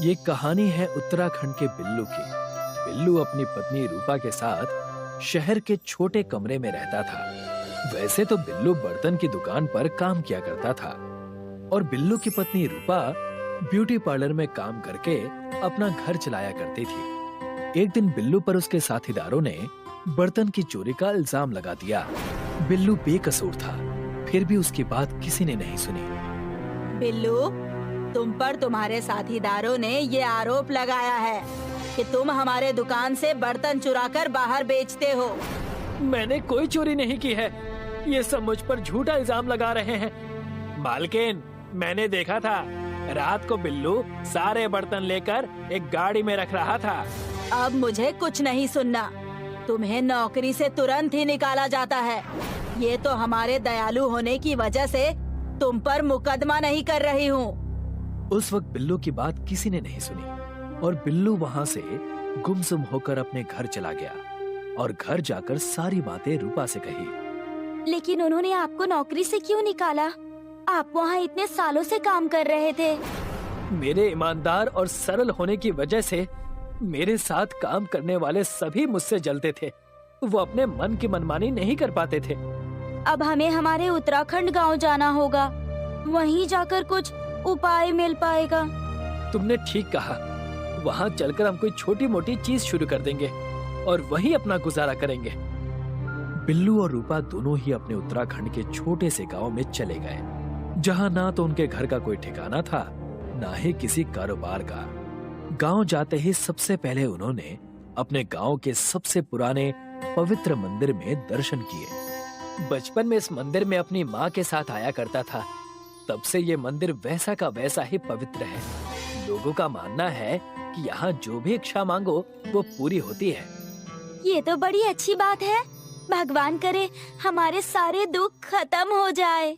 ये कहानी है उत्तराखंड के बिल्लू की। बिल्लू अपनी पत्नी रूपा के साथ शहर के छोटे कमरे में रहता था। वैसे तो बिल्लू बर्तन की दुकान पर काम किया करता था और बिल्लू की पत्नी रूपा ब्यूटी पार्लर में काम करके अपना घर चलाया करती थी। एक दिन बिल्लू पर उसके साथीदारों ने बर्तन की चोरी का इल्जाम लगा दिया। बिल्लू बेकसूर था, फिर भी उसकी बात किसी ने नहीं सुनी। बिल्लू, तुम पर तुम्हारे साथीदारों ने ये आरोप लगाया है कि तुम हमारे दुकान से बर्तन चुराकर बाहर बेचते हो। मैंने कोई चोरी नहीं की है, ये सब मुझ पर झूठा इल्जाम लगा रहे हैं। मालकिन, मैंने देखा था रात को बिल्लू सारे बर्तन लेकर एक गाड़ी में रख रहा था। अब मुझे कुछ नहीं सुनना, तुम्हें नौकरी से तुरंत ही निकाला जाता है। ये तो हमारे दयालु होने की वजह से तुम पर मुकदमा नहीं कर रही हूँ। उस वक्त बिल्लू की बात किसी ने नहीं सुनी और बिल्लू वहाँ से गुमसुम होकर अपने घर चला गया और घर जाकर सारी बातें रूपा से कही। लेकिन उन्होंने आपको नौकरी से क्यों निकाला? आप वहाँ इतने सालों से काम कर रहे थे। मेरे ईमानदार और सरल होने की वजह से मेरे साथ काम करने वाले सभी मुझसे जलते थे। वो अपने मन की मनमानी नहीं कर पाते थे। अब हमें हमारे उत्तराखंड गांव जाना होगा, वहीं जाकर कुछ उपाय मिल पाएगा। तुमने ठीक कहा, वहाँ चलकर हम कोई छोटी मोटी चीज शुरू कर देंगे और वहीं अपना गुजारा करेंगे। बिल्लू और रूपा दोनों ही अपने उत्तराखंड के छोटे से गांव में चले गए, जहाँ ना तो उनके घर का कोई ठिकाना था, ना ही किसी कारोबार का। गांव जाते ही सबसे पहले उन्होंने अपने गांव के सबसे पुराने पवित्र मंदिर में दर्शन किए। बचपन में इस मंदिर में अपनी माँ के साथ आया करता था, तब से ये मंदिर वैसा का वैसा ही पवित्र है। लोगों का मानना है कि यहाँ जो भी इच्छा मांगो वो पूरी होती है। ये तो बड़ी अच्छी बात है। भगवान करे हमारे सारे दुख खत्म हो जाए।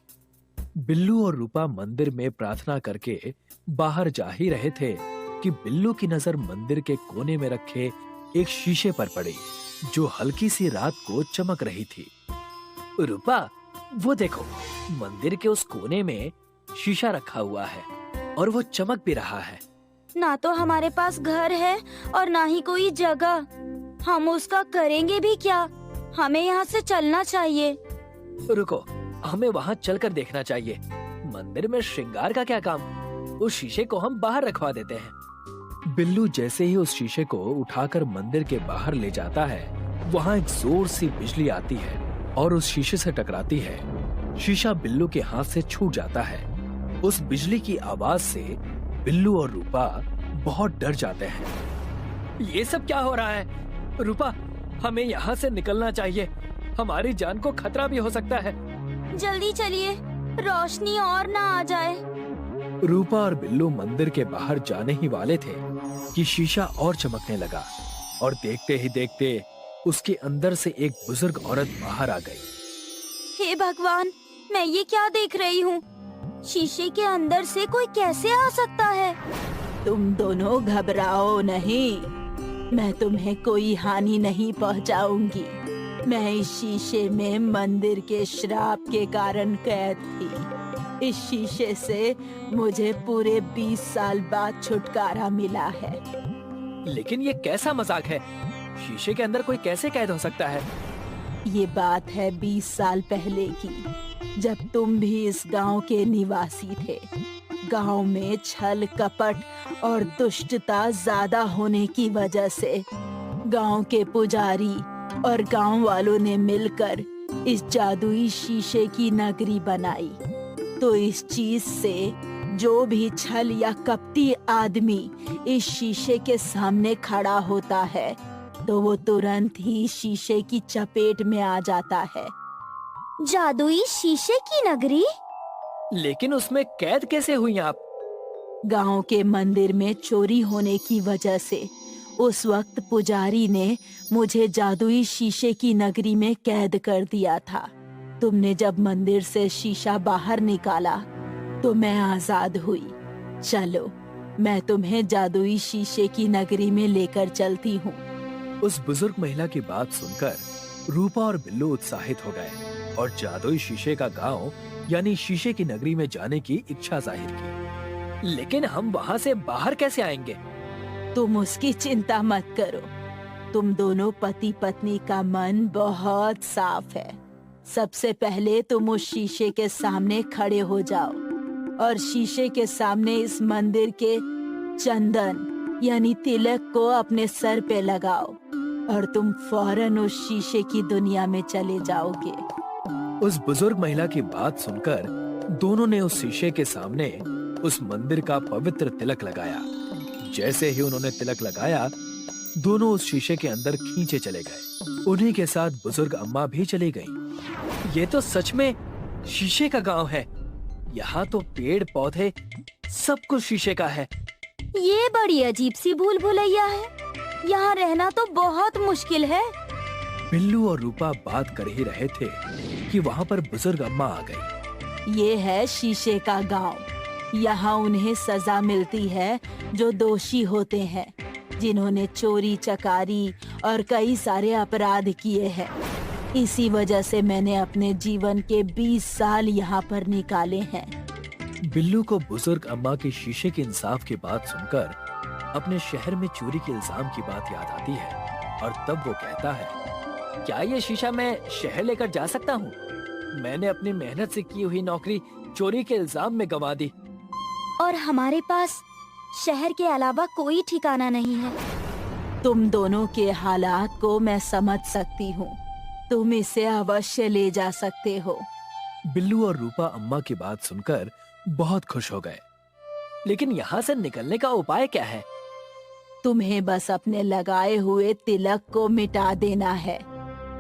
बिल्लू और रूपा मंदिर में प्रार्थना करके बाहर जा ही रहे थे कि बिल्लू की नजर मंदिर के कोने में रखे एक शीशे पर पड़ी, जो हल्की सी रात को चमक रही थी। रूपा, वो देखो, मंदिर के उस कोने में शीशा रखा हुआ है और वो चमक भी रहा है। ना तो हमारे पास घर है और ना ही कोई जगह, हम उसका करेंगे भी क्या? हमें यहाँ से चलना चाहिए। रुको, हमें वहाँ चलकर देखना चाहिए। मंदिर में श्रृंगार का क्या काम? उस शीशे को हम बाहर रखवा देते हैं। बिल्लू जैसे ही उस शीशे को उठाकर मंदिर के बाहर ले जाता है, वहाँ एक जोर सी बिजली आती है और उस शीशे से टकराती है। शीशा बिल्लू के हाथ से छूट जाता है। उस बिजली की आवाज से बिल्लू और रूपा बहुत डर जाते हैं। ये सब क्या हो रहा है? रूपा, हमें यहाँ से निकलना चाहिए, हमारी जान को खतरा भी हो सकता है। जल्दी चलिए, रोशनी और ना आ जाए। रूपा और बिल्लू मंदिर के बाहर जाने ही वाले थे कि शीशा और चमकने लगा और देखते ही देखते उसके अंदर से एक बुजुर्ग औरत बाहर आ गई। हे भगवान, मैं ये क्या देख रही हूँ? शीशे के अंदर से कोई कैसे आ सकता है? तुम दोनों घबराओ नहीं, मैं तुम्हें कोई हानि नहीं पहुंचाऊंगी। मैं इस शीशे में मंदिर के श्राप के कारण कैद थी। इस शीशे से मुझे पूरे 20 साल बाद छुटकारा मिला है। लेकिन ये कैसा मजाक है? शीशे के अंदर कोई कैसे कैद हो सकता है? ये बात है 20 साल पहले की, जब तुम भी इस गांव के निवासी थे। गांव में छल कपट और दुष्टता ज्यादा होने की वजह से गांव के पुजारी और गांव वालों ने मिलकर इस जादुई शीशे की नगरी बनाई। तो इस चीज से जो भी छल या कपटी आदमी इस शीशे के सामने खड़ा होता है, तो वो तुरंत ही शीशे की चपेट में आ जाता है। जादुई शीशे की नगरी? लेकिन उसमें कैद कैसे हुई आप? गांव के मंदिर में चोरी होने की वजह से उस वक्त पुजारी ने मुझे जादुई शीशे की नगरी में कैद कर दिया था। तुमने जब मंदिर से शीशा बाहर निकाला तो मैं आजाद हुई। चलो, मैं तुम्हें जादुई शीशे की नगरी में लेकर चलती हूँ। उस बुजुर्ग महिला की बात सुनकर रूपा और बिल्लू उत्साहित हो गए और जादुई शीशे का गांव यानी शीशे की नगरी में जाने की इच्छा जाहिर की। लेकिन हम वहाँ से बाहर कैसे आएंगे? तुम उसकी चिंता मत करो। तुम दोनों पति पत्नी का मन बहुत साफ है। सबसे पहले तुम उस शीशे के सामने खड़े हो जाओ और शीशे के सामने इस मंदिर के चंदन यानी तिलक को अपने सर पे लगाओ और तुम फौरन उस शीशे की दुनिया में चले जाओगे। उस बुजुर्ग महिला की बात सुनकर दोनों ने उस शीशे के सामने उस मंदिर का पवित्र तिलक लगाया। जैसे ही उन्होंने तिलक लगाया, दोनों उस शीशे के अंदर खींचे चले गए। उन्हीं के साथ बुजुर्ग अम्मा भी चली गईं। ये तो सच में शीशे का गांव है। यहाँ तो पेड़ पौधे सब कुछ शीशे का है। ये बड़ी अजीब सी भूल भुलैया है। यहाँ रहना तो बहुत मुश्किल है। बिल्लू और रूपा बात कर ही रहे थे कि वहाँ पर बुजुर्ग अम्मा आ गई। ये है शीशे का गांव। यहाँ उन्हें सजा मिलती है जो दोषी होते हैं, जिन्होंने चोरी चकारी और कई सारे अपराध किए हैं। इसी वजह से मैंने अपने जीवन के 20 साल यहाँ पर निकाले हैं। बिल्लू को बुजुर्ग अम्मा की शीशे के इंसाफ की बात सुनकर अपने शहर में चोरी के इल्जाम की बात याद आती है और तब वो कहता है, क्या ये शीशा मैं शहर लेकर जा सकता हूँ? मैंने अपनी मेहनत से की हुई नौकरी चोरी के इल्जाम में गंवा दी। और हमारे पास शहर के अलावा कोई ठिकाना नहीं है। तुम दोनों के हालात को मैं समझ सकती हूँ। तुम इसे अवश्य ले जा सकते हो। बिल्लू और रूपा अम्मा की बात सुनकर बहुत खुश हो गए। लेकिन यहाँ से निकलने का उपाय क्या है? तुम्हें बस अपने लगाए हुए तिलक को मिटा देना है।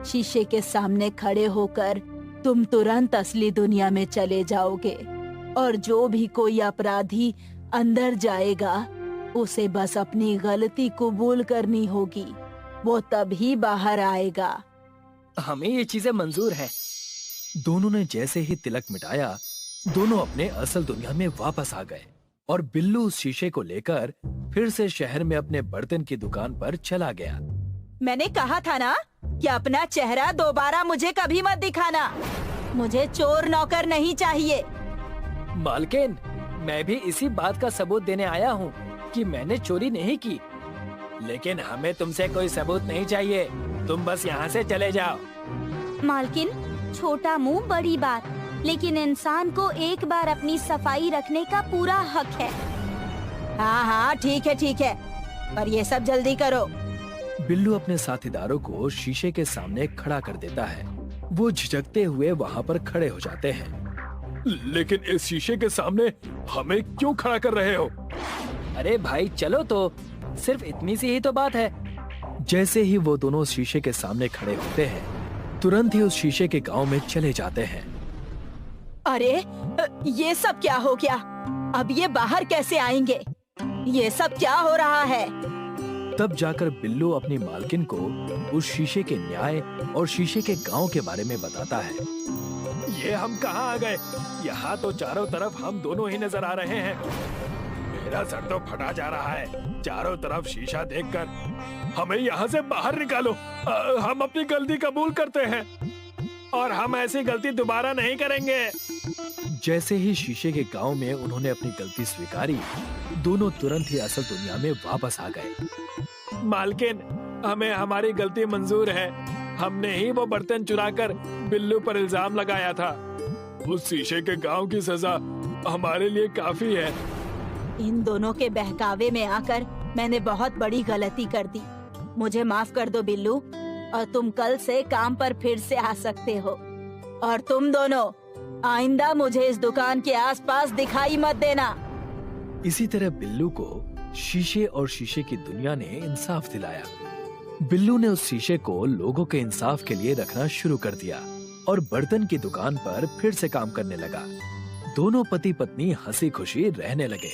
शीशे के सामने खड़े होकर तुम तुरंत असली दुनिया में चले जाओगे और जो भी कोई अपराधी अंदर जाएगा उसे बस अपनी गलती कबूल करनी होगी। वो तभी बाहर आएगा। हमें ये चीजें मंजूर है। दोनों ने जैसे ही तिलक मिटाया, दोनों अपने असल दुनिया में वापस आ गए और बिल्लू उस शीशे को लेकर फिर से शहर में अपने बर्तन की दुकान पर चला गया। मैंने कहा था ना कि अपना चेहरा दोबारा मुझे कभी मत दिखाना। मुझे चोर नौकर नहीं चाहिए। मालकिन, मैं भी इसी बात का सबूत देने आया हूँ कि मैंने चोरी नहीं की। लेकिन हमें तुमसे कोई सबूत नहीं चाहिए। तुम बस यहाँ से चले जाओ। मालकिन, छोटा मुंह बड़ी बात, लेकिन इंसान को एक बार अपनी सफाई रखने का पूरा हक है। हाँ हाँ ठीक है, पर ये सब जल्दी करो। बिल्लू अपने साथीदारों को शीशे के सामने खड़ा कर देता है। वो झिझकते हुए वहाँ पर खड़े हो जाते हैं। लेकिन इस शीशे के सामने हमें क्यों खड़ा कर रहे हो? अरे भाई चलो तो, सिर्फ इतनी सी ही तो बात है। जैसे ही वो दोनों शीशे के सामने खड़े होते हैं, तुरंत ही उस शीशे के गांव में चले जाते हैं। अरे ये सब क्या हो गया? अब ये बाहर कैसे आएंगे? ये सब क्या हो रहा है? तब जाकर बिल्लू अपनी मालकिन को उस शीशे के न्याय और शीशे के गांव के बारे में बताता है। ये हम कहाँ आ गए? यहाँ तो चारों तरफ हम दोनों ही नजर आ रहे हैं। मेरा सर तो फटा जा रहा है। चारों तरफ शीशा देखकर हमें यहाँ से बाहर निकालो। हम अपनी गलती कबूल करते हैं और हम ऐसी गलती दोबारा नहीं करेंगे। जैसे ही शीशे के गांव में उन्होंने अपनी गलती स्वीकारी, दोनों तुरंत ही असल दुनिया में वापस आ गए। मालकिन, हमें हमारी गलती मंजूर है। हमने ही वो बर्तन चुराकर बिल्लू पर इल्जाम लगाया था। उस शीशे के गांव की सजा हमारे लिए काफी है। इन दोनों के बहकावे में आकर मैंने बहुत बड़ी गलती कर दी। मुझे माफ कर दो बिल्लू, और तुम कल से काम पर फिर से आ सकते हो। और तुम दोनों आइंदा मुझे इस दुकान के आसपास दिखाई मत देना। इसी तरह बिल्लू को शीशे और शीशे की दुनिया ने इंसाफ दिलाया। बिल्लू ने उस शीशे को लोगों के इंसाफ के लिए रखना शुरू कर दिया और बर्तन की दुकान पर फिर से काम करने लगा। दोनों पति पत्नी हंसी खुशी रहने लगे।